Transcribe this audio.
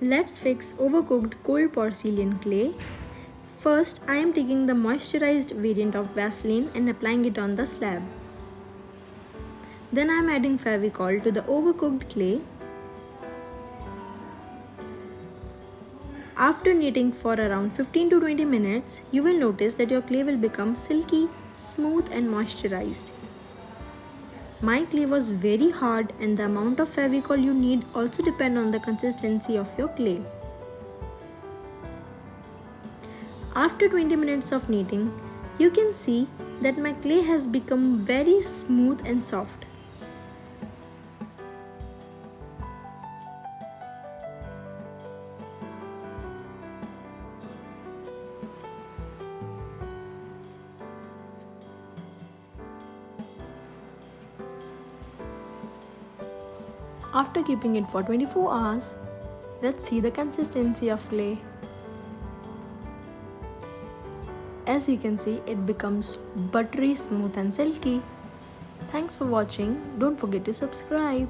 Let's fix overcooked cold porcelain clay. First, I am taking the moisturized variant of Vaseline and applying it on the slab. Then I am adding Fevicol to the overcooked clay. After kneading for around 15 to 20 minutes, you will notice that your clay will become silky, smooth and moisturized. My clay was very hard and the amount of Fevicol you need also depend on the consistency of your clay. After 20 minutes of kneading, you can see that my clay has become very smooth and soft. After keeping it for 24 hours, let's see the consistency of clay. As you can see, it becomes buttery, smooth and silky. Thanks for watching. Don't forget to subscribe.